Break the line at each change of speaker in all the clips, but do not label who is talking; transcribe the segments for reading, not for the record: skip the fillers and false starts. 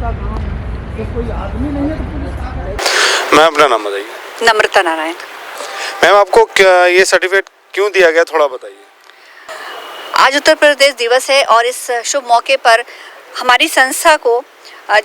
का काम जब कोई आदमी नहीं है तो पुलिस।
मैम अपना नाम बताइए।
नम्रता नारायण।
मैम आपको ये सर्टिफिकेट क्यों दिया गया, थोड़ा बताइए।
आज उत्तर प्रदेश दिवस है और इस शुभ मौके पर हमारी संस्था को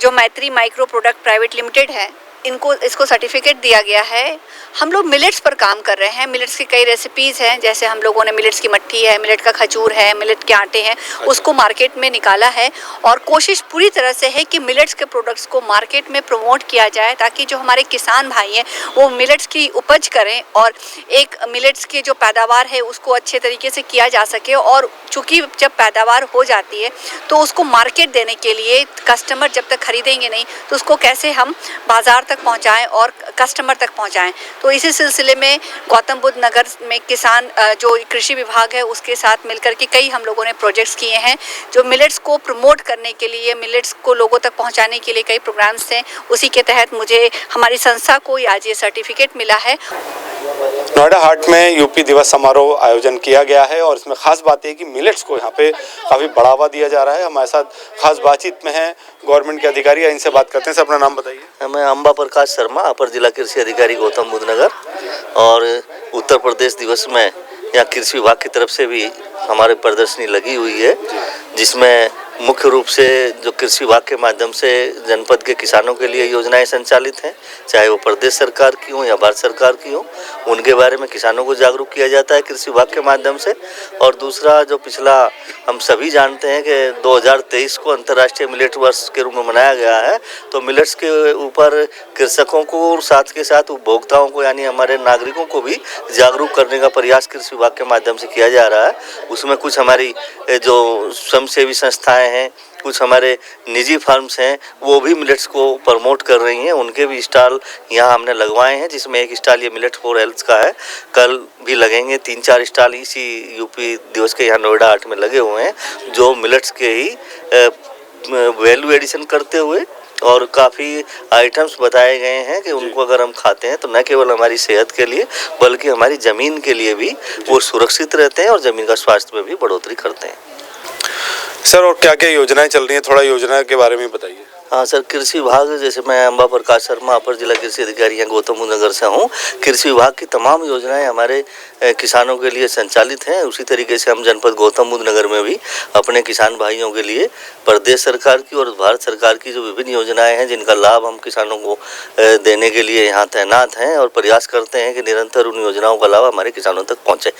जो मैत्री माइक्रो प्रोडक्ट प्राइवेट लिमिटेड है इसको सर्टिफिकेट दिया गया है। हम लोग मिलेट्स पर काम कर रहे हैं। मिलेट्स की कई रेसिपीज़ हैं, जैसे हम लोगों ने मिलेट्स की मट्ठी है, मिलेट का खजूर है, मिलेट के आटे हैं, उसको मार्केट में निकाला है और कोशिश पूरी तरह से है कि मिलेट्स के प्रोडक्ट्स को मार्केट में प्रमोट किया जाए ताकि जो हमारे किसान भाई हैं वो मिलेट्स की उपज करें और एक मिलेट्स की जो पैदावार है उसको अच्छे तरीके से किया जा सके। और चूँकि जब पैदावार हो जाती है तो उसको मार्केट देने के लिए कस्टमर जब तक खरीदेंगे नहीं तो उसको कैसे हम बाज़ार तक पहुंचाएं और कस्टमर तक पहुंचाएं। तो इसी सिलसिले में गौतम बुद्ध नगर में किसान जो कृषि विभाग है उसके साथ मिलकर के कई हम लोगों ने प्रोजेक्ट्स किए हैं जो मिलेट्स को प्रमोट करने के लिए, मिलेट्स को लोगों तक पहुंचाने के लिए कई प्रोग्राम्स थे। उसी के तहत मुझे हमारी संस्था को आज ये सर्टिफिकेट मिला है।
नोएडा हाट में यूपी दिवस समारोह आयोजन किया गया है और इसमें खास बात है कि मिलेट्स को यहाँ पे काफ़ी बढ़ावा दिया जा रहा है। हमारे साथ खास बातचीत में है गवर्नमेंट के अधिकारी, इनसे बात करते हैं। सर अपना नाम बताइए।
मैं अंबा प्रकाश शर्मा, अपर जिला कृषि अधिकारी गौतम बुद्ध नगर। और उत्तर प्रदेश दिवस में यहाँ कृषि विभाग की तरफ से भी हमारी प्रदर्शनी लगी हुई है, जिसमें मुख्य रूप से जो कृषि विभाग के माध्यम से जनपद के किसानों के लिए योजनाएं संचालित हैं, चाहे वो प्रदेश सरकार की हो या भारत सरकार की हो, उनके बारे में किसानों को जागरूक किया जाता है कृषि विभाग के माध्यम से। और दूसरा, जो पिछला हम सभी जानते हैं कि 2023 को अंतर्राष्ट्रीय मिलेट वर्ष के रूप में मनाया गया है, तो मिलेट्स के ऊपर कृषकों को और साथ के साथ उपभोक्ताओं को यानी हमारे नागरिकों को भी जागरूक करने का प्रयास कृषि विभाग के माध्यम से किया जा रहा है। उसमें कुछ हमारी जो स्वयंसेवी संस्थाएं हैं, कुछ हमारे निजी फर्म्स हैं, वो भी मिलेट्स को प्रमोट कर रही हैं। उनके भी स्टॉल यहाँ हमने लगवाए हैं, जिसमें एक स्टॉल ये मिलेट फॉर हेल्थ का है। कल भी लगेंगे 3-4 स्टॉल इसी यूपी दिवस के यहाँ नोएडा हाट में लगे हुए हैं, जो मिलेट्स के ही वैल्यू एडिशन करते हुए और काफ़ी आइटम्स बताए गए हैं कि उनको अगर हम खाते हैं तो न केवल हमारी सेहत के लिए बल्कि हमारी ज़मीन के लिए भी वो सुरक्षित रहते हैं और ज़मीन का स्वास्थ्य में भी बढ़ोतरी करते हैं।
सर और क्या क्या योजनाएं चल रही हैं, थोड़ा योजना के बारे में बताइए।
हाँ सर, कृषि विभाग, जैसे मैं अंबा प्रकाश शर्मा अपर जिला कृषि अधिकारी यहाँ गौतम बुद्ध नगर से हूँ। कृषि विभाग की तमाम योजनाएं हमारे किसानों के लिए संचालित हैं। उसी तरीके से हम जनपद गौतम बुद्ध नगर में भी अपने किसान भाइयों के लिए प्रदेश सरकार की और भारत सरकार की जो विभिन्न योजनाएं हैं जिनका लाभ हम किसानों को देने के लिए यहाँ तैनात हैं और प्रयास करते हैं कि निरंतर उन योजनाओं का लाभ हमारे किसानों तक पहुँचे।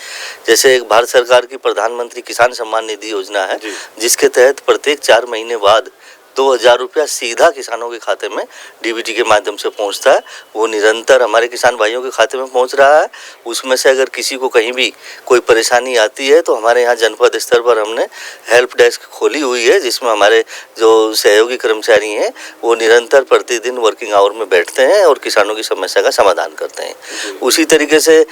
जैसे एक भारत सरकार की प्रधानमंत्री किसान सम्मान निधि योजना है, जिसके तहत प्रत्येक 4 महीने बाद 2000 रुपया सीधा किसानों के खाते में डीबीटी के माध्यम से पहुंचता है। वो निरंतर हमारे किसान भाइयों के खाते में पहुंच रहा है। उसमें से अगर किसी को कहीं भी कोई परेशानी आती है तो हमारे यहाँ जनपद स्तर पर हमने हेल्प डेस्क खोली हुई है, जिसमें हमारे जो सहयोगी कर्मचारी हैं वो निरंतर प्रतिदिन वर्किंग आवर में बैठते हैं और किसानों की समस्या का समाधान करते हैं। उसी तरीके से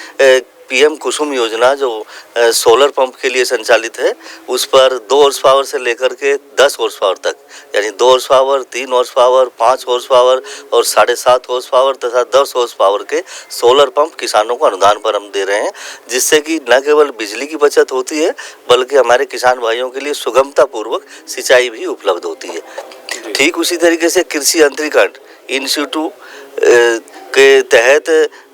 पीएम कुसुम योजना जो सोलर पंप के लिए संचालित है, उस पर 2 हॉर्स पावर से लेकर के 10 हॉर्स पावर तक, यानी 2 horse power, 3 horse power, 5 horse power और 7.5 हॉर्स पावर तथा 10 हॉर्स पावर के सोलर पंप किसानों को अनुदान पर हम दे रहे हैं, जिससे कि न केवल बिजली की बचत होती है बल्कि हमारे किसान भाइयों के लिए सुगमता पूर्वक सिंचाई भी उपलब्ध होती है। ठीक उसी तरीके से कृषि यंत्रीकरण इंस्टीट्यूट के तहत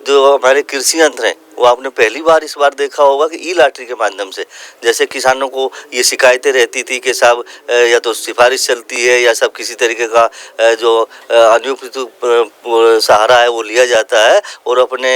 जो हमारे कृषि यंत्र हैं वो आपने पहली बार इस बार देखा होगा कि ई लॉटरी के माध्यम से, जैसे किसानों को ये शिकायतें रहती थी कि साहब या तो सिफारिश चलती है या सब किसी तरीके का जो अनुपयुक्त सहारा है वो लिया जाता है और अपने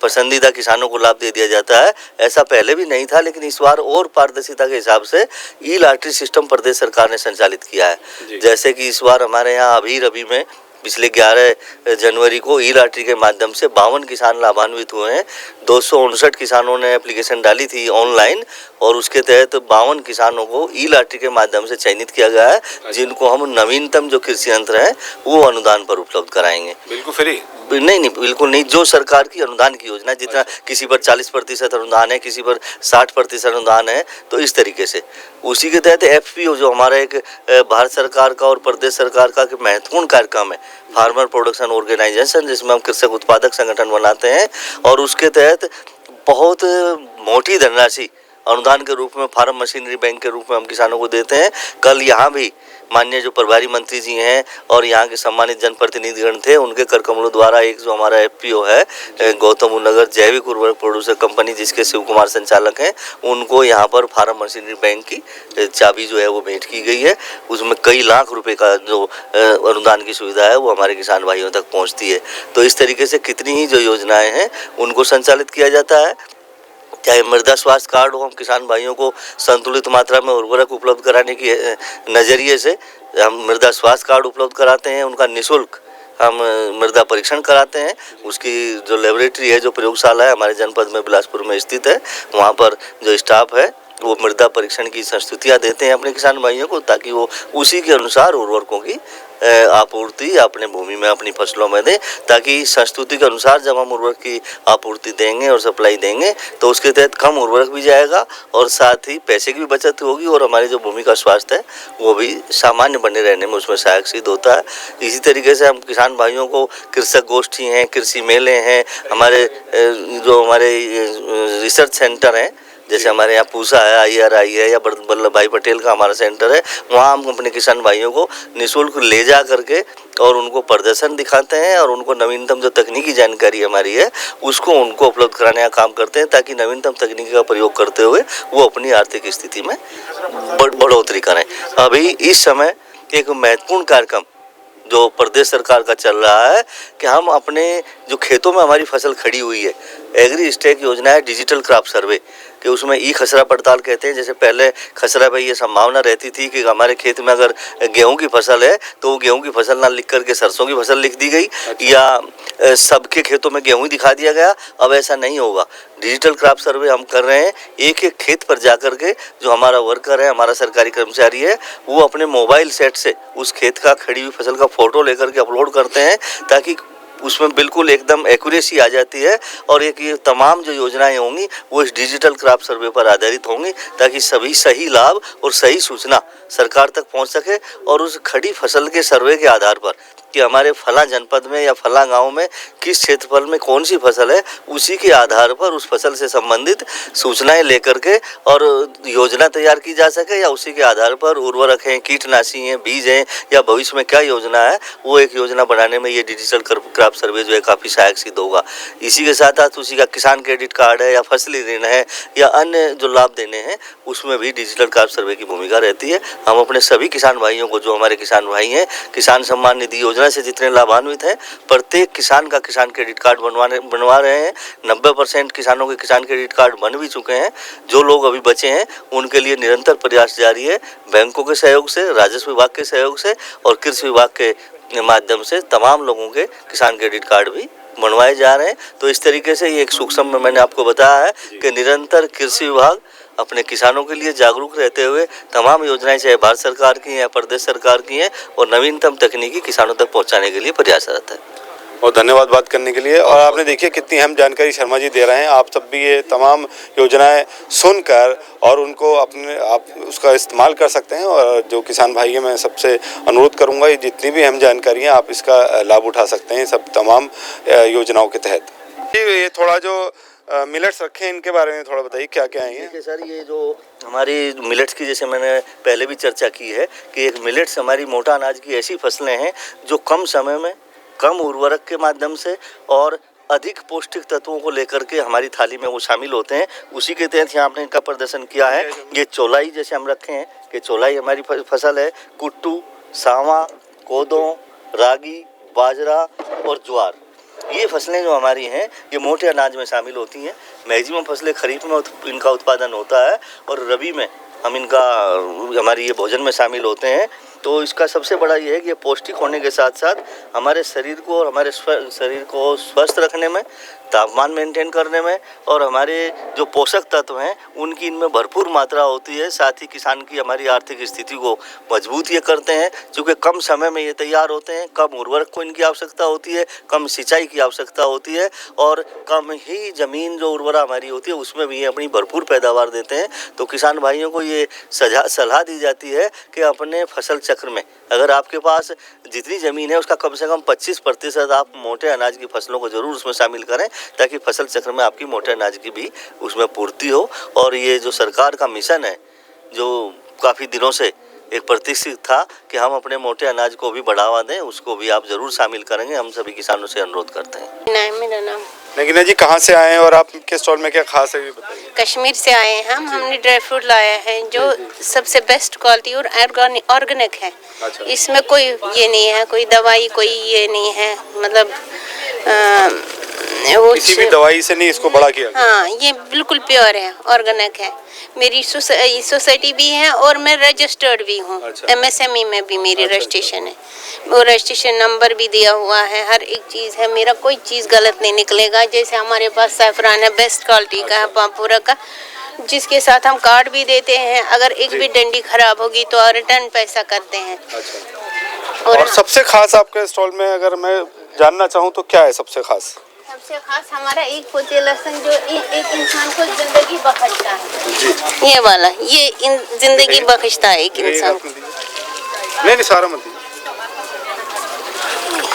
पसंदीदा किसानों को लाभ दे दिया जाता है। ऐसा पहले भी नहीं था, लेकिन इस बार और पारदर्शिता के हिसाब से ई लॉटरी सिस्टम प्रदेश सरकार ने संचालित किया है। जैसे कि इस बार हमारे यहाँ अभी रबी में पिछले 11 जनवरी को ई लॉटरी के माध्यम से 52 किसान लाभान्वित हुए हैं। 259 किसानों ने एप्लीकेशन डाली थी ऑनलाइन और उसके तहत 52 किसानों को ई लॉटरी के माध्यम से चयनित किया गया है, जिनको हम नवीनतम जो कृषि यंत्र हैं वो अनुदान पर उपलब्ध कराएंगे।
बिल्कुल फ्री?
नहीं, बिल्कुल नहीं। जो सरकार की अनुदान की योजना, जितना किसी पर 40% अनुदान है, किसी पर 60% अनुदान है, तो इस तरीके से उसी के तहत एफपीओ जो हमारा एक भारत सरकार का और प्रदेश सरकार का महत्वपूर्ण कार्यक्रम है, फार्मर प्रोडक्शन ऑर्गेनाइजेशन, जिसमें हम कृषक उत्पादक संगठन बनाते हैं और उसके तहत बहुत मोटी धनराशि अनुदान के रूप में फार्म मशीनरी बैंक के रूप में हम किसानों को देते हैं। कल यहाँ भी माननीय जो प्रभारी मंत्री जी हैं और यहाँ के सम्मानित जनप्रतिनिधिगण थे, उनके कर कमलों द्वारा एक जो हमारा FPO है गौतम बुद्ध नगर जैविक उर्वरक प्रोड्यूसर कंपनी, जिसके शिव कुमार संचालक हैं, उनको यहाँ पर फार्म मशीनरी बैंक की चाबी जो है वो भेंट की गई है। उसमें कई लाख रुपए का जो अनुदान की सुविधा है वो हमारे किसान भाइयों तक पहुँचती है। तो इस तरीके से कितनी ही जो योजनाएं हैं उनको संचालित किया जाता है। चाहे मृदा स्वास्थ्य कार्ड हो, हम किसान भाइयों को संतुलित मात्रा में उर्वरक उपलब्ध कराने की नज़रिए से हम मृदा स्वास्थ्य कार्ड उपलब्ध कराते हैं। उनका निःशुल्क हम मृदा परीक्षण कराते हैं। उसकी जो लेबोरेटरी है, जो प्रयोगशाला है हमारे जनपद में बिलासपुर में स्थित है, वहाँ पर जो स्टाफ है वो मृदा परीक्षण की संस्तुतियाँ देते हैं अपने किसान भाइयों को, ताकि वो उसी के अनुसार उर्वरकों की आपूर्ति अपने भूमि में अपनी फसलों में दें, ताकि संस्तुति के अनुसार जब हम उर्वरक की आपूर्ति देंगे और सप्लाई देंगे तो उसके तहत कम उर्वरक भी जाएगा और साथ ही पैसे की भी बचत होगी और हमारी जो भूमि का स्वास्थ्य है वो भी सामान्य बने रहने में उसमें सहायक सिद्ध होता है। इसी तरीके से हम किसान भाइयों को कृषक गोष्ठी हैं, कृषि मेले हैं, हमारे जो हमारे रिसर्च सेंटर हैं, जैसे हमारे यहाँ पूसा है, IRI है, या वल्लभ भाई पटेल का हमारा सेंटर है, वहाँ हम अपने किसान भाइयों को निःशुल्क ले जा करके और उनको प्रदर्शन दिखाते हैं और उनको नवीनतम जो तकनीकी जानकारी हमारी है उसको उनको उपलब्ध कराने का काम करते हैं, ताकि नवीनतम तकनीकी का प्रयोग करते हुए वो अपनी आर्थिक स्थिति में बढ़ोतरी करें। अभी इस समय एक महत्वपूर्ण कार्यक्रम जो प्रदेश सरकार का चल रहा है कि हम अपने जो खेतों में हमारी फसल खड़ी हुई है, एग्री स्टैक योजना है, डिजिटल क्रॉप सर्वे कि उसमें ई खसरा पड़ताल कहते हैं। जैसे पहले खसरा में ये संभावना रहती थी कि हमारे खेत में अगर गेहूं की फसल है तो गेहूं की फसल ना लिख करके सरसों की फसल लिख दी गई, या सबके खेतों में गेहूं ही दिखा दिया गया। अब ऐसा नहीं होगा। डिजिटल क्रॉप सर्वे हम कर रहे हैं। एक एक खेत पर जा करके जो हमारा वर्कर है, हमारा सरकारी कर्मचारी है, वो अपने मोबाइल सेट से उस खेत का खड़ी हुई फसल का फोटो लेकर के अपलोड करते हैं, ताकि उसमें बिल्कुल एकदम एक्यूरेसी आ जाती है। और एक ये तमाम जो योजनाएं होंगी वो इस डिजिटल क्रॉप सर्वे पर आधारित होंगी, ताकि सभी सही लाभ और सही सूचना सरकार तक पहुंच सके। और उस खड़ी फसल के सर्वे के आधार पर कि हमारे फला जनपद में या फला गांव में किस क्षेत्रफल में कौन सी फसल है, उसी के आधार पर उस फसल से संबंधित सूचनाएं लेकर के और योजना तैयार की जा सके, या उसी के आधार पर उर्वरक हैं, कीटनाशी हैं, बीज हैं, या भविष्य में क्या योजना है वो एक योजना बनाने में ये डिजिटल क्रॉप सर्वे जो है काफ़ी सहायक सिद्ध होगा। इसी के साथ साथ उसी का किसान क्रेडिट कार्ड है या फसली ऋण है या अन्य जो लाभ देने हैं उसमें भी डिजिटल क्रॉप सर्वे की भूमिका रहती है। हम अपने सभी किसान भाइयों को, जो हमारे किसान भाई हैं, किसान सम्मान निधि योजना से जितने लाभान्वित हैं, प्रत्येक किसान का किसान क्रेडिट कार्ड बनवा रहे हैं। 90% किसानों के किसान क्रेडिट कार्ड बन भी चुके हैं। जो लोग अभी बचे हैं उनके लिए निरंतर प्रयास जारी है, बैंकों के सहयोग से, राजस्व विभाग के सहयोग से और कृषि विभाग के माध्यम से तमाम लोगों के किसान क्रेडिट कार्ड भी बनवाए जा रहे हैं। तो इस तरीके से ये एक सूक्ष्म में मैंने आपको बताया है कि निरंतर कृषि विभाग अपने किसानों के लिए जागरूक रहते हुए तमाम योजनाएं चाहे भारत सरकार की हैं या प्रदेश सरकार की हैं और नवीनतम तकनीकी किसानों तक पहुंचाने के लिए प्रयासरत है।
और धन्यवाद बात करने के लिए। और आपने देखिए कितनी अहम जानकारी शर्मा जी दे रहे हैं। आप सब भी ये तमाम योजनाएं सुनकर और उनको आप उसका इस्तेमाल कर सकते हैं। और जो किसान भाई हैं, मैं सबसे अनुरोध करूंगा ये जितनी भी अहम जानकारी हैं आप इसका लाभ उठा सकते हैं सब तमाम योजनाओं के तहत। ये थोड़ा जो मिलेट्स रखे हैं इनके बारे में थोड़ा बताइए, क्या क्या है
देखिए सर, ये जो हमारी मिलेट्स की जैसे मैंने पहले भी चर्चा की है कि एक मिलेट्स हमारी मोटा अनाज की ऐसी फसलें हैं जो कम समय में कम उर्वरक के माध्यम से और अधिक पौष्टिक तत्वों को लेकर के हमारी थाली में वो शामिल होते हैं। उसी के तहत यहाँ आपने इनका प्रदर्शन किया है। ये चौलाई जैसे हम रखे हैं कि चौलाई हमारी फसल है। कुट्टू, सावा, कोदो, रागी, बाजरा और ज्वार, ये फसलें जो हमारी हैं ये मोटे अनाज में शामिल होती हैं। मैक्सिमम फसलें खरीफ में इनका उत्पादन होता है और रबी में हम इनका हमारी ये भोजन में शामिल होते हैं। तो इसका सबसे बड़ा ये है कि ये पौष्टिक होने के साथ साथ हमारे शरीर को और हमारे शरीर को स्वस्थ रखने में, तापमान मेंटेन करने में और हमारे जो पोषक तत्व हैं उनकी इनमें भरपूर मात्रा होती है। साथ ही किसान की हमारी आर्थिक स्थिति को मजबूत ये करते हैं, क्योंकि कम समय में ये तैयार होते हैं, कम उर्वरक को इनकी आवश्यकता होती है, कम सिंचाई की आवश्यकता होती है और कम ही ज़मीन जो उर्वरा हमारी होती है उसमें भी ये अपनी भरपूर पैदावार देते हैं। तो किसान भाइयों को ये सलाह दी जाती है कि अपने फसल चक्र में अगर आपके पास जितनी ज़मीन है उसका कम से कम 25% आप मोटे अनाज की फसलों को ज़रूर उसमें शामिल करें, ताकि फसल चक्र में आपकी मोटे अनाज की भी उसमें पूर्ति हो। और ये जो सरकार का मिशन है, जो काफ़ी दिनों से एक प्रतीक्षित था कि हम अपने मोटे अनाज को भी बढ़ावा दें, उसको भी आप ज़रूर शामिल करेंगे, हम सभी किसानों से अनुरोध करते हैं।
नहीं, मेरा नाम
नगीना जी, कहाँ से आए हैं और आपके स्टॉल में क्या खास है ये बताइए।
कश्मीर से आए हैं हमने ड्राई फ्रूट लाया है जो सबसे बेस्ट क्वालिटी और ऑर्गेनिक है।
अच्छा।
इसमें कोई ये नहीं है, कोई दवाई, कोई ये नहीं है, मतलब वो
किसी भी दवाई से नहीं इसको बड़ा किया।
हाँ, ये बिल्कुल प्योर है, ऑर्गेनिक है। मेरी सोसाइटी भी है और मैं रजिस्टर्ड भी हूँ।
अच्छा।
MSME में भी मेरी रजिस्ट्रेशन है, वो रजिस्ट्रेशन नंबर भी दिया हुआ है, हर एक चीज़ है, मेरा कोई चीज़ गलत नहीं निकलेगा। जैसे हमारे पास सैफरान है, बेस्ट क्वालिटी का है, पामपुरा का, जिसके साथ हम कार्ड भी देते हैं। अगर एक भी डंडी खराब होगी तो रिटर्न पैसा करते हैं।
अच्छा। और सबसे खास आपके स्टॉल में अगर मैं जानना चाहूँ तो क्या है सबसे खास?
सबसे खास हमारा एक पोते लहसुन जो एक इंसान को जिंदगी बख्शता है। ये वाला, ये जिंदगी बख्शता है एक इंसान को।
नहीं, सारा मत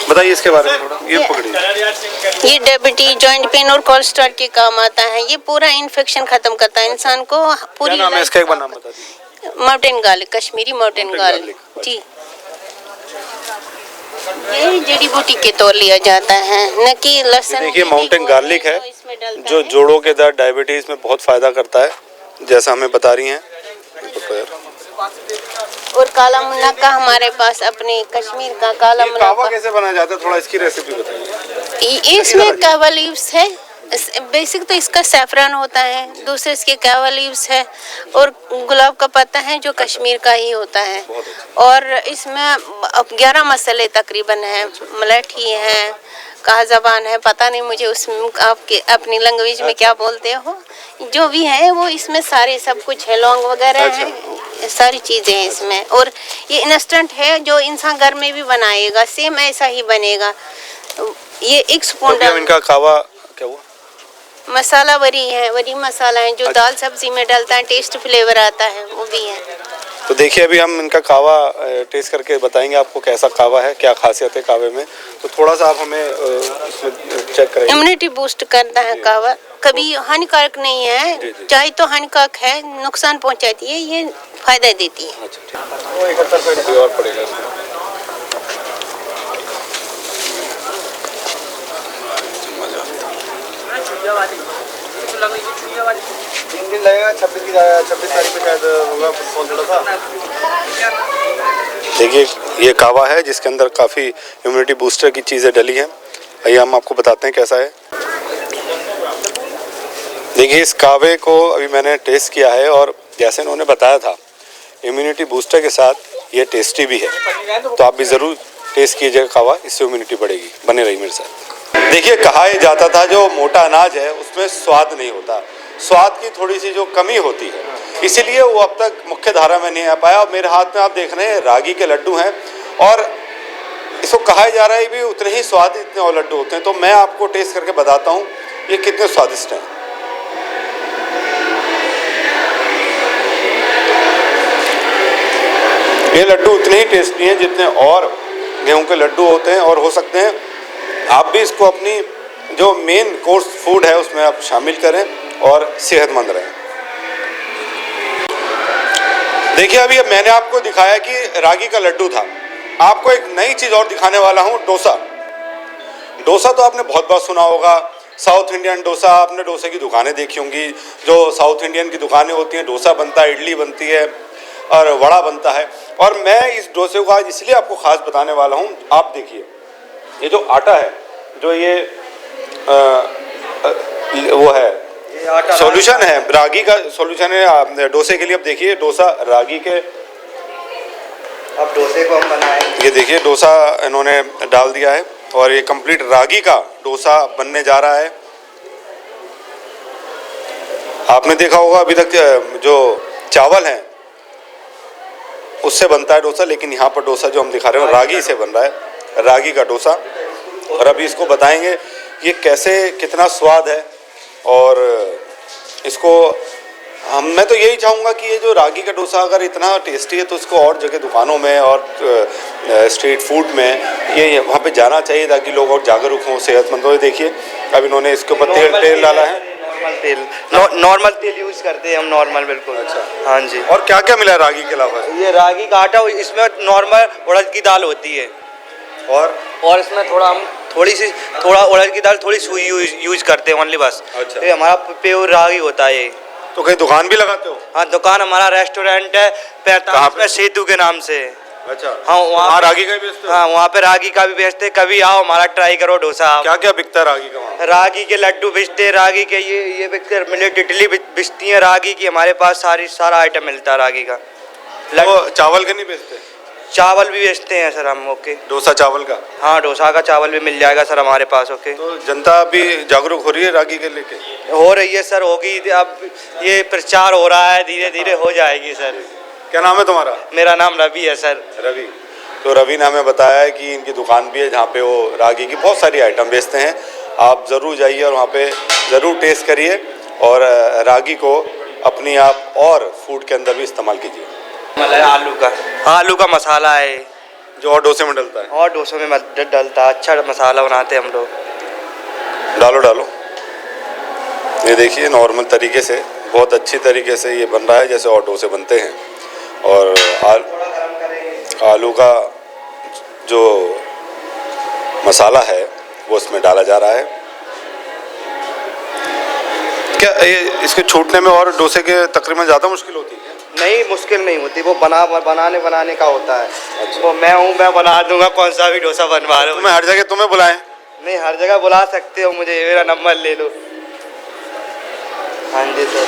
बताइए इसके बारे में थोड़ा। ये पकड़िए।
ये डायबिटीज, जॉइंट पेन और कोलेस्ट्रॉल के काम आता है। ये पूरा इन्फेक्शन खत्म करता है इंसान को पूरी।
क्या नाम है इसका, एक बार नाम बता दीजिए।
Mountain garlic, Kashmiri mountain garlic जी। ये जड़ी बूटी के तौर लिया जाता है, न कि लहसुन।
देखिए माउंटेन गार्लिक है जो जोड़ों के दर्द, डायबिटीज में बहुत फायदा करता है, जैसा हमें बता रही हैं।
और काला मुन्ना का हमारे पास अपने कश्मीर का काला मुन्ना
कावा कैसे बनाया जाता है, थोड़ा इसकी रेसिपी बताइए।
इसमें कावा लीव्स है, बेसिक तो इसका सैफरान होता है, दूसरे इसके कावा लीव्स है और गुलाब का पत्ता है जो कश्मीर का ही होता है। और इसमें 11 मसाले तकरीबन है, मलाठी है, कहा ज़बान है, पता नहीं मुझे उसमें आपके अपनी लैंग्वेज में क्या बोलते हो, जो भी है वो इसमें सारे सब कुछ है, लौंग वगैरह है, सारी चीज़ें हैं इसमें। और ये इंस्टेंट है, जो इंसान घर में भी बनाएगा सेम ऐसा ही बनेगा। ये 1 स्पून
इनका कावा क्या हुआ?
मसाला वरी है, वरी मसाला है जो दाल सब्जी में डालता है, टेस्ट फ्लेवर आता है, वो भी है।
तो देखिए अभी हम इनका कावा टेस्ट करके बताएंगे आपको कैसा कावा है, क्या खासियत है कावे में। तो थोड़ा सा आप हमें इसमें चेक करेंगे।
इम्यूनिटी बूस्ट करता है कावा, कभी हानिकारक नहीं है। चाय तो हानिकारक है, नुकसान पहुंचाती है, ये फायदा देती है।
अच्छा, वो 71 रुपये और पड़ेगा इसमें। दिन लगेगा, 26 तारीख पे शायद होगा, फोन जोड़ा था। देखिए ये कावा है जिसके अंदर काफ़ी इम्यूनिटी बूस्टर की चीज़ें डली हैं। आइए हम आपको बताते हैं कैसा है। देखिए इस कावे को अभी मैंने टेस्ट किया है और जैसे इन्होंने बताया था इम्यूनिटी बूस्टर के साथ ये टेस्टी भी है, तो आप भी ज़रूर टेस्ट कीजिएगा कावा, इससे इम्यूनिटी बढ़ेगी। बने रही मेरे साथ। देखिए कहा जाता था जो मोटा अनाज है उसमें स्वाद नहीं होता, स्वाद की थोड़ी सी जो कमी होती है, इसीलिए वो अब तक मुख्य धारा में नहीं आ पाया। और मेरे हाथ में आप देख रहे हैं रागी के लड्डू हैं और इसको कहा जा रहा है भी उतने ही स्वाद इतने और लड्डू होते हैं। तो मैं आपको टेस्ट करके बताता हूँ ये कितने स्वादिष्ट हैं। ये लड्डू उतने ही टेस्टी हैं जितने और गेहूं के लड्डू होते हैं, और हो सकते हैं आप भी इसको अपनी जो मेन कोर्स फूड है उसमें आप शामिल करें और सेहतमंद रहें। देखिए अभी मैंने आपको दिखाया कि रागी का लड्डू था, आपको एक नई चीज़ और दिखाने वाला हूँ, डोसा। डोसा तो आपने बहुत बार सुना होगा, साउथ इंडियन डोसा, आपने डोसे की दुकानें देखी होंगी, जो साउथ इंडियन की दुकानें होती हैं, डोसा बनता है, इडली बनती है और वड़ा बनता है। और मैं इस डोसे को आज इसलिए आपको ख़ास बताने वाला हूँ। आप देखिए ये जो आटा है, जो ये वो है सॉल्यूशन है, रागी का सॉल्यूशन है डोसे के लिए। अब देखिए डोसा रागी के,
अब डोसे को हम बनाएंगे।
ये देखिए डोसा इन्होंने डाल दिया है और ये कंप्लीट रागी का डोसा बनने जा रहा है। आपने देखा होगा अभी तक जो चावल हैं उससे बनता है डोसा, लेकिन यहाँ पर डोसा जो हम दिखा रहे हैं रागी से बन रहा है, रागी का डोसा। और अभी इसको बताएंगे ये कैसे, कितना स्वाद है और इसको मैं तो यही चाहूँगा कि ये जो रागी का डोसा अगर इतना टेस्टी है तो इसको और जगह दुकानों में और स्ट्रीट फूड में ये वहाँ पे जाना चाहिए ताकि लोग और जागरूक हों, सेहतमंद हो। देखिए अब इन्होंने इसके ऊपर तेल डाला है।
नॉर्मल तेल यूज करते हैं हम, नॉर्मल बिल्कुल।
अच्छा,
हाँ जी।
और क्या क्या मिला है रागी के अलावा?
ये रागी का आटा, इसमें नॉर्मल उड़द की दाल होती है और इसमें थोड़ा उड़द की दाल, थोड़ी सुई यूज करते हैं ओनली बस।
अच्छा।
ये हमारा प्योर रागी होता है ये।
तो कहीं दुकान भी लगाते हो?
हाँ, दुकान हमारा रेस्टोरेंट है 45 में सेतु के नाम से।
अच्छा,
हाँ, वहाँ
रागी का भी बेचते हो?
हाँ, वहाँ पे रागी का भी बेचते हैं। कभी आओ, हमारा ट्राई करो डोसा।
क्या क्या बिकता है रागी का वहाँ?
रागी के लड्डू बेचते हैं, रागी के ये बिकते हैं, मिलेट इडली बेचती है रागी की। हमारे पास सारा आइटम मिलता है रागी का।
वो चावल के नहीं बेचते?
चावल भी बेचते हैं सर हम। ओके,
डोसा चावल का?
हाँ, डोसा का चावल भी मिल जाएगा सर हमारे पास। ओके,
तो जनता भी जागरूक हो रही है रागी के लेके?
हो रही है सर, होगी। अब ये प्रचार हो रहा है, धीरे धीरे हो जाएगी सर।
क्या नाम है तुम्हारा?
मेरा नाम रवि है सर।
रवि। तो रवि ने हमें बताया है कि इनकी दुकान भी है जहाँ पे वो रागी की बहुत सारी आइटम बेचते हैं। आप ज़रूर जाइए और वहाँ पे ज़रूर टेस्ट करिए और रागी को अपनी आप और फूड के अंदर भी इस्तेमाल कीजिए।
आलू का मसाला है
जो और डोसे में डलता है?
और डोसों में डलता है। अच्छा मसाला बनाते हैं हम लोग।
डालो। ये देखिए नॉर्मल तरीके से, बहुत अच्छी तरीके से ये बन रहा है जैसे और डोसे बनते हैं। और आलू का जो मसाला है वो इसमें डाला जा रहा है। क्या ये इसके छूटने में और डोसे के तकरीबन ज़्यादा मुश्किल होती है?
नहीं, मुश्किल नहीं होती। वो बनाने का होता है।
अच्छा।
वो मैं बना दूंगा, कौन सा भी डोसा बनवा रहा हूँ।
तुम्हें हर जगह तुम्हें बुलाएं?
नहीं, हर जगह बुला सकते हो मुझे, मेरा नंबर ले लो। हाँ जी सर,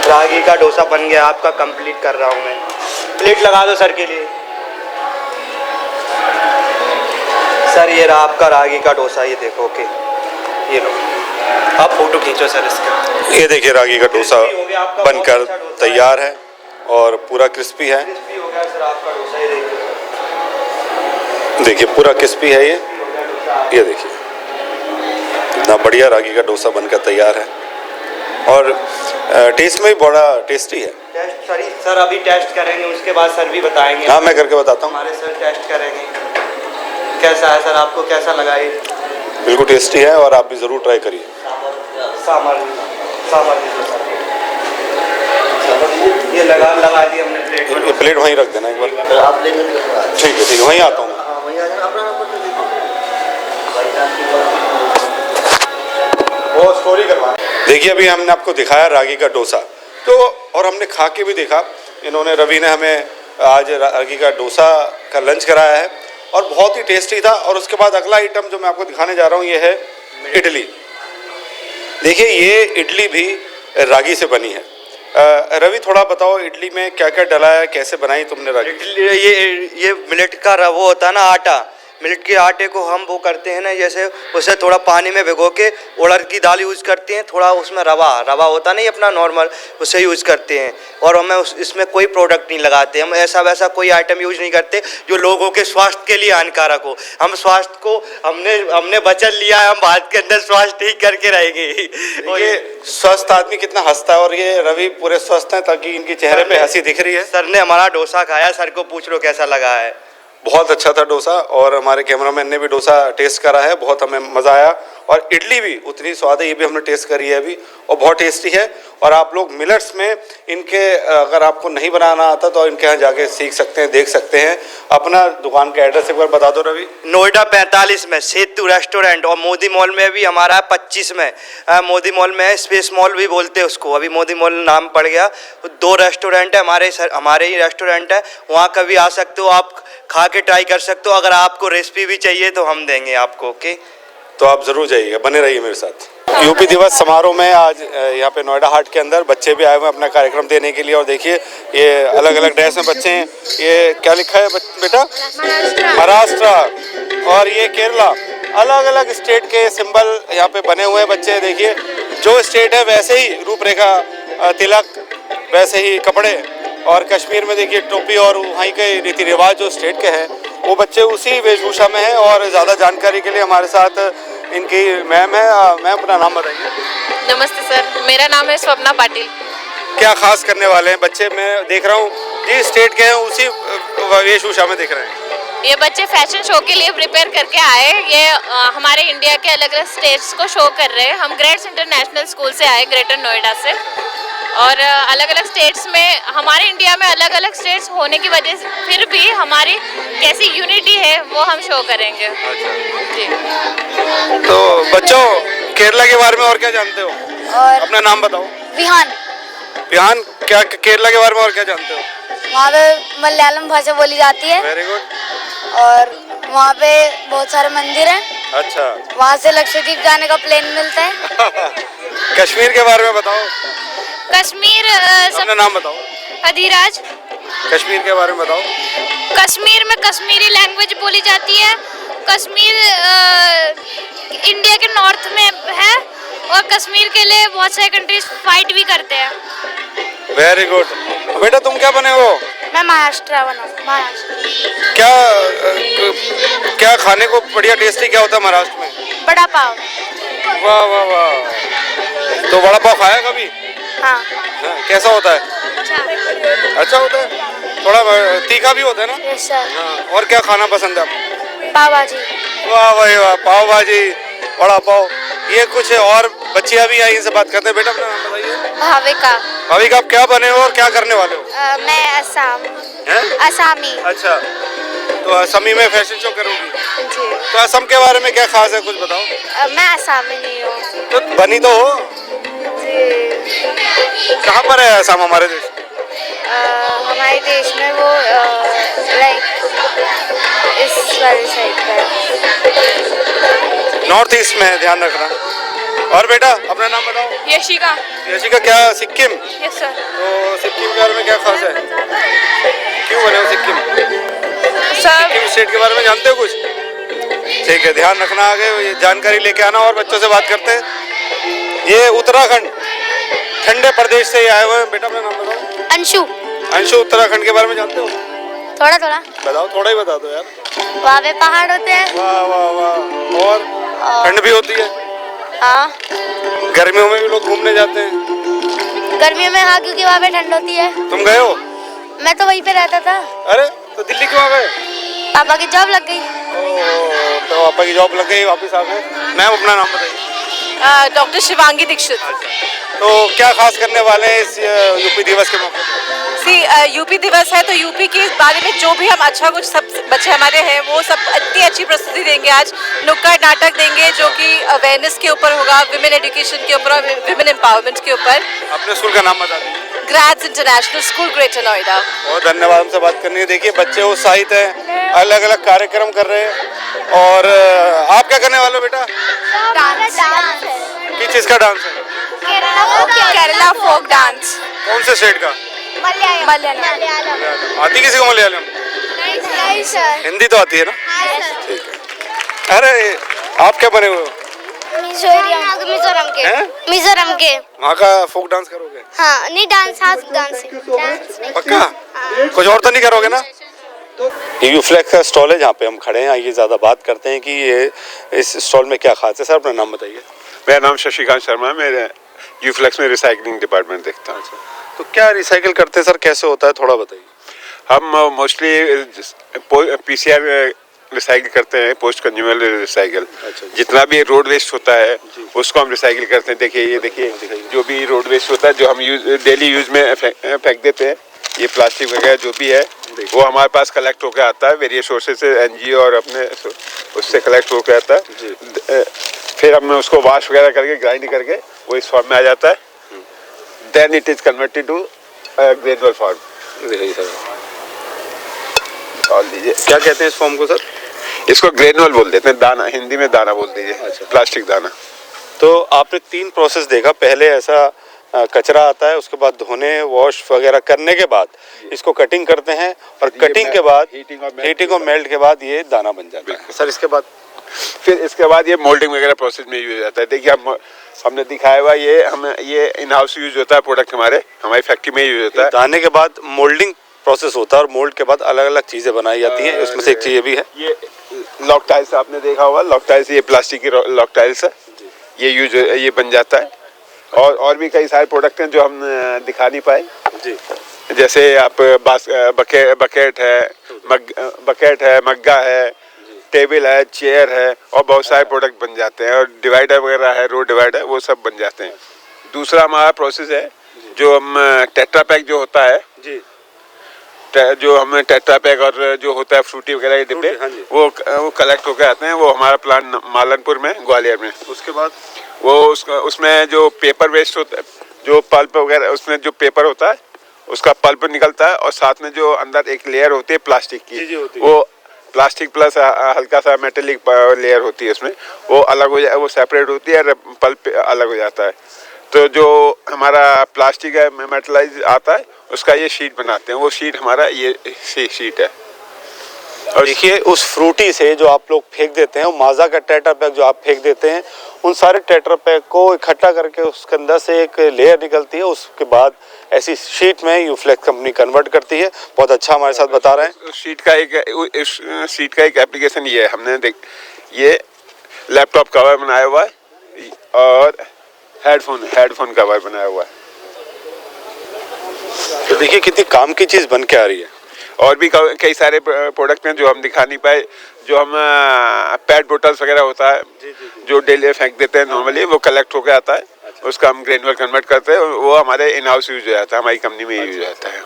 रागी का डोसा बन गया आपका, कंप्लीट कर रहा हूँ मैं। प्लेट लगा दो सर के लिए। सर ये रहा आपका रागी का डोसा, ये देखो। ओके, ये लो, आप फोटो खींचो सर इसका।
ये देखिए रागी का डोसा बनकर तैयार है और पूरा क्रिस्पी है।
क्रिस्पी हो गया सर आपका डोसा, ये
देखिए पूरा क्रिस्पी है ये देखिए इतना बढ़िया रागी का डोसा बनकर तैयार है और टेस्ट में भी बड़ा टेस्टी है।
टेस्ट सर अभी टेस्ट करेंगे, उसके बाद सर भी बताएंगे।
हाँ, मैं करके बताता हूँ।
हमारे सर टेस्ट करेंगे कैसा है सर, आपको कैसा लगा ये?
बिल्कुल टेस्टी है और आप भी ज़रूर ट्राई करिए।
सामर ये लगा दिया हमने प्लेट में।
ये प्लेट वहीं रख देना एक बार।
आप लेंगे?
ठीक है, वहीं आता हूँ मैं। वो स्टोरी करवा। देखिए अभी हमने आपको दिखाया रागी का डोसा, तो और हमने खा के भी देखा। इन्होंने रवि ने हमें आज रागी का डोसा का लंच कराया है और बहुत ही टेस्टी था। और उसके बाद अगला आइटम जो मैं आपको दिखाने जा रहा हूँ ये है इडली। देखिए ये इडली भी रागी से बनी है। रवि थोड़ा बताओ इडली में क्या क्या डला है, कैसे बनाई तुमने रागी?
इडली ये मिलेट का वो होता है ना आटा, मिलेट के आटे को हम वो करते हैं ना, जैसे उसे थोड़ा पानी में भिगो के उड़द की दाल यूज़ करते हैं, थोड़ा उसमें रवा होता नहीं अपना नॉर्मल, उसे यूज़ करते हैं। और हमें इसमें कोई प्रोडक्ट नहीं लगाते, हम ऐसा वैसा कोई आइटम यूज़ नहीं करते जो लोगों के स्वास्थ्य के लिए हानिकारक हो। हम स्वास्थ्य को हमने वचन लिया है, हम भारत के अंदर स्वास्थ्य ठीक करके रहेंगे।
ये स्वस्थ आदमी कितना हंसता है और ये रवि पूरे स्वस्थ हैं ताकि इनके चेहरे पे हंसी दिख रही है।
सर ने हमारा डोसा खाया, सर को पूछ लो कैसा लगा है।
बहुत अच्छा था डोसा और हमारे कैमरामैन ने भी डोसा टेस्ट करा है, बहुत हमें मज़ा आया। और इडली भी उतनी स्वाद है, ये भी हमने टेस्ट करी है अभी और बहुत टेस्टी है। और आप लोग मिलेट्स में इनके अगर आपको नहीं बनाना आता तो इनके यहाँ जाके सीख सकते हैं, देख सकते हैं। अपना दुकान का एड्रेस एक बार बता दो रवि।
नोएडा 45 में सेतु रेस्टोरेंट, और मोदी मॉल में भी हमारा 25 में मोदी मॉल में है, स्पेस मॉल भी बोलते हैं उसको, अभी मोदी मॉल नाम पड़ गया। 2 रेस्टोरेंट है हमारे ही रेस्टोरेंट है, वहाँ कभी आ सकते हो, आप खा के ट्राई कर सकते हो। अगर आपको रेसिपी भी चाहिए तो हम देंगे आपको। ओके,
तो आप ज़रूर जाइएगा, बने रहिए मेरे साथ। यूपी दिवस समारोह में आज यहाँ पे नोएडा हाट के अंदर बच्चे भी आए हुए हैं अपना कार्यक्रम देने के लिए। और देखिए ये अलग अलग ड्रेस में बच्चे हैं। ये क्या लिखा है बेटा? महाराष्ट्र और ये केरला। अलग अलग स्टेट के सिंबल यहाँ पे बने हुए हैं बच्चे। देखिए जो स्टेट है वैसे ही रूपरेखा, तिलक, वैसे ही कपड़े। और कश्मीर में देखिए टोपी और वहीं के रीति रिवाज जो स्टेट के हैं वो बच्चे उसी वेशभूषा में हैं। और ज़्यादा जानकारी के लिए हमारे साथ इनकी मैम है। मैम अपना नाम बताइए।
नमस्ते सर, मेरा नाम है स्वप्ना पाटिल।
क्या खास करने वाले हैं बच्चे? मैं देख रहा हूँ जिस स्टेट के हैं उसी वेशभूषा में दिख रहे हैं।
ये बच्चे फैशन शो के लिए प्रिपेयर करके आए। ये हमारे इंडिया के अलग अलग स्टेट्स को शो कर रहे हैं। हम ग्रेट्स इंटरनेशनल स्कूल से आए, ग्रेटर नोएडा से, और अलग अलग स्टेट्स में, हमारे इंडिया में अलग अलग स्टेट्स होने की वजह से फिर भी हमारी कैसी यूनिटी है वो हम शो करेंगे। जी।
तो बच्चों, केरला के बारे में और क्या जानते हो?
और
अपना नाम बताओ।
विहान,
विहान, क्या केरला के बारे में और क्या जानते हो?
वहाँ पे मलयालम भाषा बोली जाती है
वेरी गुड।
और वहाँ पे बहुत सारे मंदिर हैं।
अच्छा।
वहाँ से लक्षद्वीप जाने का प्लेन मिलता है।
कश्मीर के बारे में बताओ।
कश्मीर
अपना नाम बताओ।
अधिराज।
कश्मीर के बारे में बताओ।
कश्मीर में कश्मीरी लैंग्वेज बोली जाती है। कश्मीर इंडिया के नॉर्थ में है और कश्मीर के लिए बहुत सारे कंट्रीज फाइट भी करते हैं।
Very good. बेटा तुम क्या बने हो?
मैं महाराष्ट्र बना, महाराष्ट्र।
क्या क्या खाने को बढ़िया टेस्टी क्या होता है महाराष्ट्र में?
बड़ा पाव।
वाह वाह वाह। तो बड़ा पाव खाया कभी?
हाँ।
हाँ, कैसा होता है? अच्छा होता है? थोड़ा तीखा भी होता है ना?
Yes sir.
हाँ, और क्या खाना पसंद है आपको?
पाव भाजी।
वाह भाई वाह, पाव भाजी, बड़ा पाव। ये कुछ और बच्चियां भी आई, इनसे बात करते हैं। बेटा अपना नाम बताइए।
भाविका।
भाविका, आप क्या बने हो और क्या करने वाले हो?
मैं असम,
हैं?
असामी।
अच्छा, तो असमी में फैशन शो करोगी?
जी।
तो असम के बारे में क्या खास है, कुछ बताओ।
मैं असामी नहीं हूँ।
तो बनी तो हो।
जी।
कहाँ पर है असम हमारे देश?
हमारे देश में वो लाइक इस वाली साइड पर,
नॉर्थ ईस्ट में है, ध्यान रखना। और बेटा अपना नाम बताओ।
यशिका।
यशिका, क्या सिक्किम?
Yes sir.
तो सिक्किम के बारे में क्या खास है? क्यों बने हो सिक्किम? सिक्किम स्टेट के बारे में जानते हो कुछ? ठीक है, ध्यान रखना, आगे ये जानकारी लेके आना और बच्चों से बात करते हैं। ये उत्तराखंड ठंडे प्रदेश से आए हुए हैं। बेटा अपना नाम बताओ।
अंशु।
अंशु, उत्तराखंड के बारे में जानते हो?
थोड़ा थोड़ा
बताओ, थोड़ा ही बता दो यार।
वहाँ पे पहाड़ होते हैं।
वाह वाह वाह। और ठंड भी होती है?
हाँ।
गर्मियों में भी लोग घूमने जाते हैं?
गर्मियों में हाँ, क्योंकि वहाँ पे ठंड होती है।
तुम गए हो?
मैं तो वहीं पे रहता था।
अरे तो दिल्ली क्यों आ गए?
पापा की जॉब लग गई।
तो पापा की जॉब लग गई, वापस आ गए। मैम अपना नाम बताइए।
डॉक्टर शिवांगी दीक्षित।
तो क्या खास करने वाले हैं इस यूपी दिवस के मौके पर?
यूपी दिवस है तो यूपी के बारे में जो भी हम अच्छा कुछ सब बच्चे हमारे हैं वो सब इतनी अच्छी प्रस्तुति देंगे। आज नुक्कड़ नाटक देंगे जो कि अवेयरनेस के ऊपर होगा, विमेन एजुकेशन के ऊपर, विमेन एम्पावरमेंट के ऊपर।
अपने स्कूल का नाम बता दीजिए।
Greats international school, greater Noida.
बहुत धन्यवाद हमसे बात करने के। देखिए बच्चे उत्साहित हैं, अलग अलग कार्यक्रम कर रहे हैं। और आप क्या करने वाले हो बेटा?
डांस।
किस चीज़ का डांस है?
Kerala folk dance.
कौन से स्टेट का?
मलयालम।
आती किसी को मलयालम?
नहीं सर।
हिंदी तो आती है ना? ठीक है। अरे आप क्या बने हुए हो?
मिजोरम के।
हैं?
मिजोरम के।
वहाँ का फोक डांस करोगे?
हाँ, नहीं डांस, हाँ डांस।
पक्का? कुछ और तो नहीं करोगे ना? ये यूफ्लेक्स का स्टॉल है जहाँ पे हम खड़े हैं। आइए ज़्यादा बात करते हैं कि ये इस स्टॉल में क्या खास है। सर अपना नाम बताइए।
मेरा नाम शशिकांत शर्मा है। मैं यूफ्लेक्स में रिसाइकलिंग डिपार्टमेंट देखता हूँ।
तो क्या रिसाइकिल करते हैं सर, कैसे होता है, थोड़ा बताइए।
हम मोस्टली पीसीआर रिसाइकिल करते हैं, पोस्ट कंज्यूमर रिसाइकिल। जितना भी रोड वेस्ट होता है उसको हम रिसाइकिल करते हैं। देखिए ये देखिए, जो भी रोड वेस्ट होता है जो हम डेली यूज में फेंक देते हैं, ये प्लास्टिक वगैरह जो भी है वो हमारे पास कलेक्ट होकर आता है वेरियस सोर्सेज से, एनजीओ और अपने उससे कलेक्ट होकर आता है। फिर हमने उसको वॉश वगैरह करके ग्राइंड करके वो इस फॉर्म में आ जाता है। Then it is converted to granular form.
क्या कहते हैं इस फॉर्म को सर?
इसको ग्रेनुअल बोल देते हैं, दाना, हिंदी में दाना बोल दीजिए। अच्छा। प्लास्टिक दाना।
तो आपने 3 प्रोसेस देखा। पहले ऐसा कचरा आता है, उसके बाद धोने, वॉश वगैरह करने के बाद इसको कटिंग करते हैं और कटिंग के बाद हीटिंग और मेल्ट के बाद ये दाना बन जाता है। सर इसके बाद
फिर इसके बाद ये मोल्डिंग वगैरह प्रोसेस में यूज हो जाता है। देखिए हमने दिखाया हुआ ये इन हाउस यूज होता है, प्रोडक्ट हमारी फैक्ट्री में यूज होता है।
दाने के बाद मोल्डिंग प्रोसेस होता है और मोल्ड के बाद अलग अलग चीजें बनाई जाती हैं। उसमें से एक चीज ये भी है,
ये लॉक टाइल्स आपने देखा होगा। लॉक टाइल्स, ये प्लास्टिक की लॉक टाइल्स है, ये बन जाता है। और भी कई सारे प्रोडक्ट हैं जो हम दिखा नहीं पाए
जी।
जैसे आप बकेट है, मग्गा है, टेबल है, चेयर है और बहुत सारे प्रोडक्ट बन जाते हैं और डिवाइडर वगैरह है, रोड डिवाइडर, वो सब बन जाते हैं। दूसरा हमारा प्रोसेस है जो हम टेट्रा पैक जो होता है
जी,
जो हम टेट्रा पैक और जो होता है फ्रूटी वगैरह के डिब्बे,
हाँ जी।
वो कलेक्ट होकर आते हैं। वो हमारा प्लांट मालनपुर में, ग्वालियर में।
उसके बाद
वो उसमें जो पेपर वेस्ट होता है, जो पल्प वगैरह, उसमें जो पेपर होता है उसका पल्प निकलता है और साथ में जो अंदर एक लेयर होती है प्लास्टिक की,
जी होती है।
वो प्लास्टिक प्लस हल्का सा मेटेलिक लेयर होती है उसमें, वो अलग हो जाए, वो सेपरेट होती है और पल्प अलग हो जाता है। तो जो हमारा प्लास्टिक है मेटलाइज आता है उसका ये शीट बनाते हैं, वो शीट हमारा ये शीट है।
और देखिए उस फ्रूटी से जो आप लोग फेंक देते हैं, वो माजा का टेट्रा पैक जो आप फेंक देते हैं, उन सारे टेट्रा पैक को इकट्ठा करके उसके अंदर से एक लेयर निकलती है, उसके बाद ऐसी शीट में यूफ्लेक्स कंपनी कन्वर्ट करती है। बहुत अच्छा हमारे साथ बता रहे हैं।
शीट का एक एप्लीकेशन ये है, हमने ये लैपटॉप कवर बनाया हुआ है और हेडफोन कवर बनाया हुआ है।
तो देखिए कितनी काम की चीज़ बन के आ रही है।
और भी कई सारे प्रोडक्ट हैं जो हम दिखा नहीं पाए, जो हम पेट बोटल्स वगैरह होता है जो डेली फेंक देते हैं नॉर्मली, वो कलेक्ट होकर आता है, उसका हम ग्रेनुअल कन्वर्ट करते हैं, वो हमारे इन हाउस यूज हो जाता है, हमारी कंपनी में यूज हो जाता है।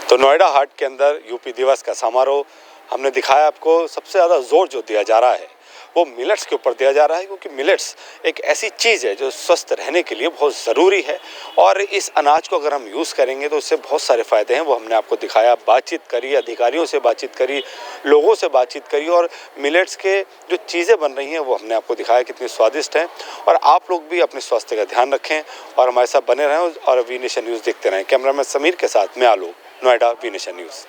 तो नोएडा हाट के अंदर यूपी दिवस का समारोह हमने दिखाया आपको। सबसे ज़्यादा जोर जो दिया जा रहा है वो मिलेट्स के ऊपर दिया जा रहा है, क्योंकि मिलेट्स एक ऐसी चीज़ है जो स्वस्थ रहने के लिए बहुत ज़रूरी है और इस अनाज को अगर हम यूज़ करेंगे तो उससे बहुत सारे फ़ायदे हैं। वो हमने आपको दिखाया, बातचीत करी, अधिकारियों से बातचीत करी, लोगों से बातचीत करी और मिलेट्स के जो चीज़ें बन रही हैं वो हमने आपको दिखाया कितनी स्वादिष्ट हैं। और आप लोग भी अपने स्वास्थ्य का ध्यान रखें और हमारे साथ बने रहें और वी नेशन न्यूज़ देखते रहें। कैमरामैन समीर के साथ मैं आलोक, नोएडा, वी नेशन न्यूज़।